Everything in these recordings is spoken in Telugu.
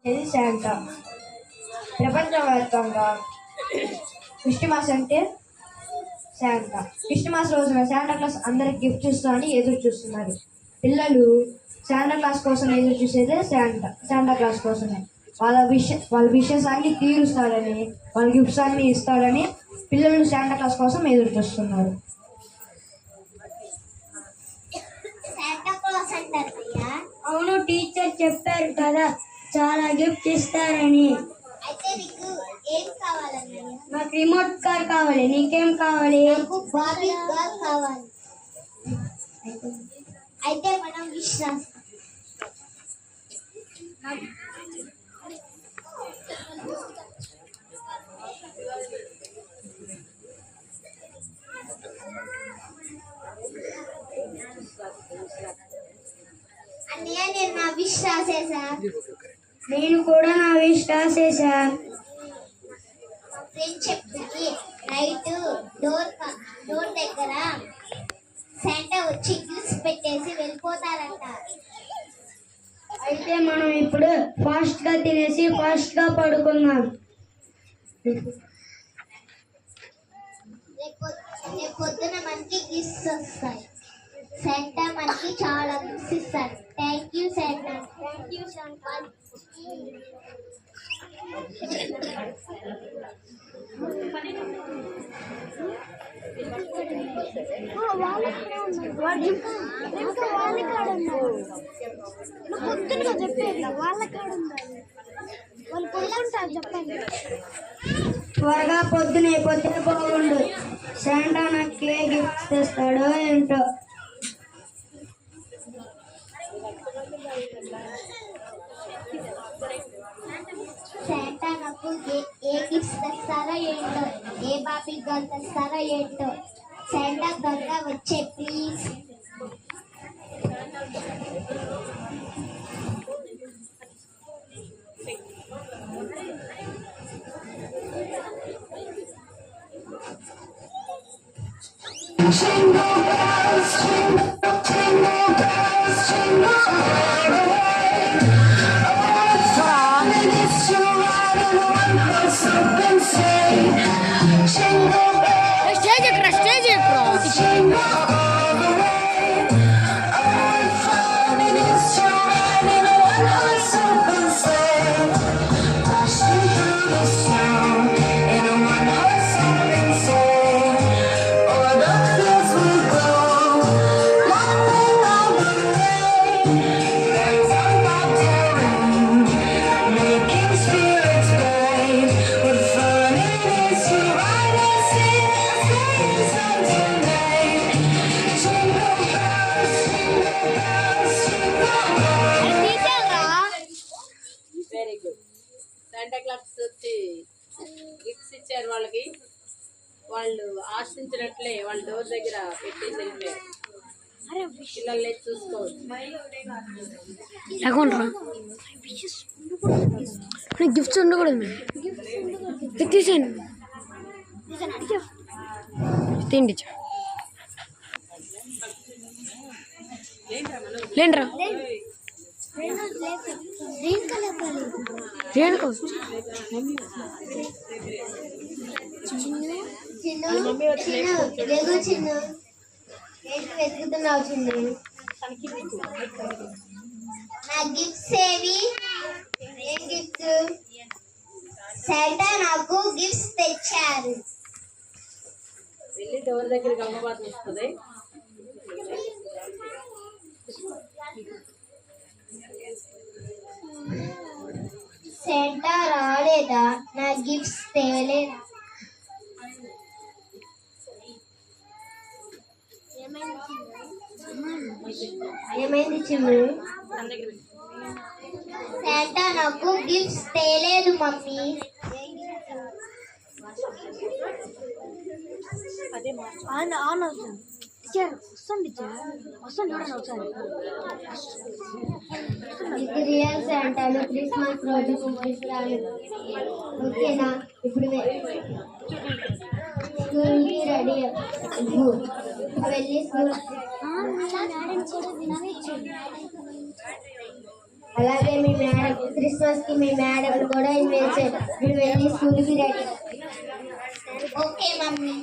ఇది శాంటా. ప్రపంచవ్యాప్తంగా క్రిస్మస్ అంటే శాంటా. క్రిస్మస్ రోజున శాంటా క్లాస్ అందరికి గిఫ్ట్ ఇస్తామని ఎదురు చూస్తున్నారు. పిల్లలు శాంటా క్లాస్ కోసం ఎదురు చూసేదే శాంటా క్లాస్ కోసమే. వాళ్ళ విషెస్ అన్ని తీరుస్తాడని, వాళ్ళ గిఫ్ట్స్ అన్ని ఇస్తాడని పిల్లలు శాంటా క్లాస్ కోసం ఎదురు చూస్తున్నారు. అవును, టీచర్ చెప్పారు కదా చాలా గిఫ్ట్ ఇస్తారని. నాకు రిమోట్ కార్ కావాలి. నీకేం కావాలి? బార్బీ గర్ల్ కావాలి. అయితే మనం విశ్వాసం అన్నయ్య, నేను నా విష్ రాసేసా. నేను కూడా నా విష్ రాసేసా. ఫ్రెండ్ చెప్తుంది, నైట్ డోర్ దగ్గర శాంటా వచ్చి గిఫ్ట్స్ పెట్టేసి వెళ్ళిపోతారంట. అయితే మనం ఇప్పుడు ఫాస్ట్ గా తినేసి ఫాస్ట్ గా పడుకుందాం. రేపు పొద్దున మనకి గిఫ్ట్స్ వస్తాయి. శాంటా మనకి చాలా గిఫ్ట్స్ ఇస్తాడు. Thank you Santa. Thank you Santa. త్వరగా పొద్దునైపోతే బాగుండు. శాంటా నాకు ఏ గిఫ్ట్స్ తెస్తాడో ఏంటో. శాంటా నాకు ఏ గిఫ్ట్స్ తెస్తారో ఏంటో, ఏ బాబీ గర్ల్ తెస్తారో ఏంటో. శాంటా త్వరగా వచ్చే please. Jingle bells, jingle, jingle bells, jingle all the way. Oh, what fun it is to ride in a one-horse open sleigh. Jingle bells, jingle all the way. Oh, what fun it is to ride in a one-horse open sleigh. Dashing through the snow in a one-horse open sleigh. O'er the fields we go, laughing all the way. Bells on bobtail making spirits bright. What fun it is to ride and sing a sleighing song tonight. Jingle bells, jingle bells, jingle all the way. Very good. Santa Claus వచ్చి గిఫ్ట్స్ ఇచ్చారు వాళ్ళకి. వాళ్ళు ఆశించినట్లే వాళ్ళ డోర్ దగ్గర పెట్టేసి వెళ్ళిపోయారు. పిల్లల్ని చూసుకోవచ్చు. గిఫ్ట్స్ ఉండకూడదు మేము తీసేయండి. తిండి లేండ్రా చిన్ను ఏంటి వెతుకుతున్నావు? చిన్ను, నా గిఫ్ట్స్ ఏవి? ఏం గిఫ్ట్స్? శాంటా నాకు గిఫ్ట్స్ తెచ్చారు. వెళ్ళి డోర్ దగ్గరికి అమ్మబాత వస్తుంది. శాంటా రాలేదా? నా గిఫ్ట్స్ తేలేదా? ఏమైంది చిన్ను? శాంటా నాకు గిఫ్ట్స్ తేలేదు మమ్మీ. ఇది రియల్ శాంటాను క్రిస్మస్ రోజు తీసుకురాలేదు. ఓకేనా? ఇప్పుడు స్కూల్కి రెడీ వెళ్ళి స్కూల్ అలాగే మీ మేడం క్రిస్మస్ కి మీ మేడం కూడా ఇన్వైట్ చేయండి. మీరు వెళ్ళి స్కూల్ కి ready. Okay mummy.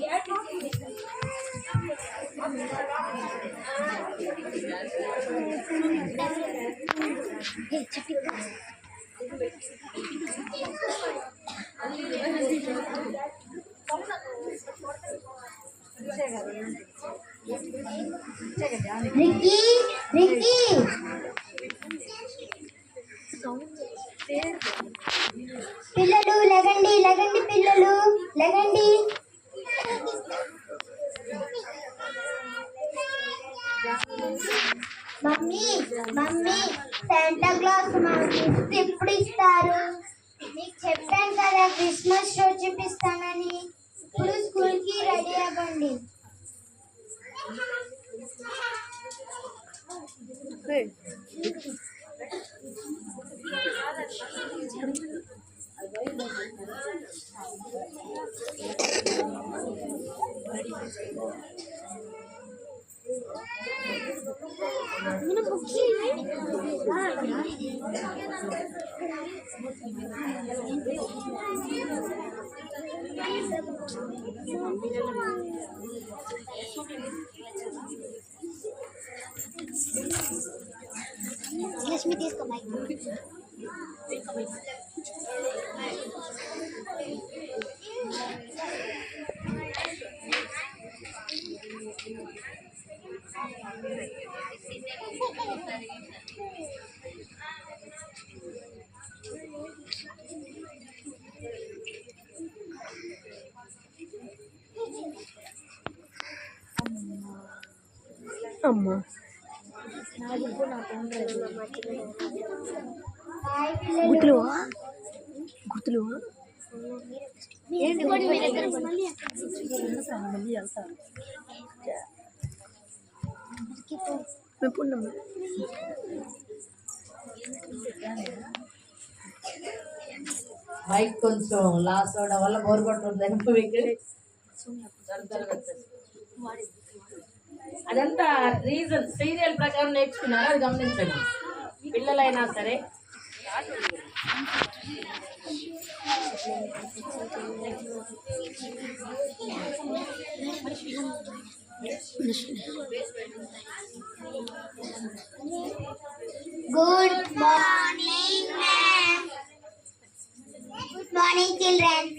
Ricky Ricky పిల్లలు లెగండి లెగండి పిల్లలు లెగండి. మమ్మీ మమ్మీ శాంటా క్లాస్ మాకు గిఫ్ట్ ఎప్పుడు ఇస్తారు? మీకు చెప్పాను కదా క్రిస్మస్ షో చూపిస్తానని. ఇప్పుడు స్కూల్ కి రెడీ అవ్వండి. లక్ష్మి తీసుకో మైక్. అమ్మా గుర్తులువా గుర్తులువా పుణ్యమ్మ మైక్ కొంచెం లాస్ అవడం వల్ల బోర్ కొట్టుందని అదంతా రీజన్ సీరియల్ ప్రకారం నేర్చుకున్నారా అది గమనించండి. పిల్లలైనా సరే good morning ma'am. Good morning children.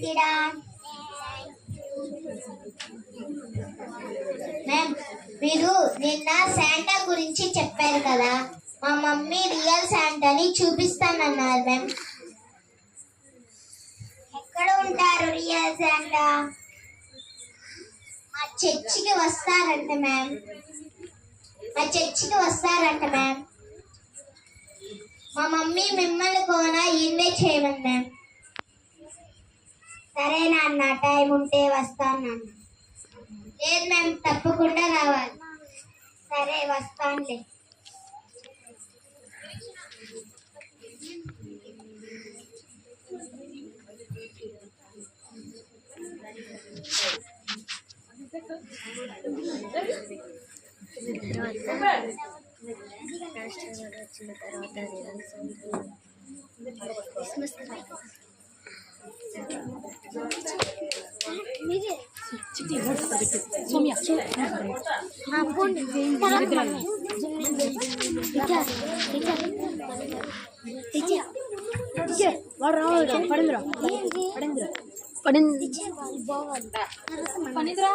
Ma'am మీరు నిన్న శాంటా గురించి చెప్పారు కదా, మా మమ్మీ రియల్ శాంటాని చూపిస్తానన్నారు మ్యామ్. ఎక్కడ ఉంటారు రియల్ శాంటా? మా చర్చికి వస్తారంట మ్యామ్. మా మమ్మీ మిమ్మల్ని కూడా ఇన్వైట్ చేయమని మ్యామ్. సరే నాన్న, టైం ఉంటే వస్తాను నాన్న. లేదు మ్యామ్, తప్పకుండా రావాలి. సరే వస్తానులే. వాడు రావాలి పడిందిరా పడింది పనిదిరా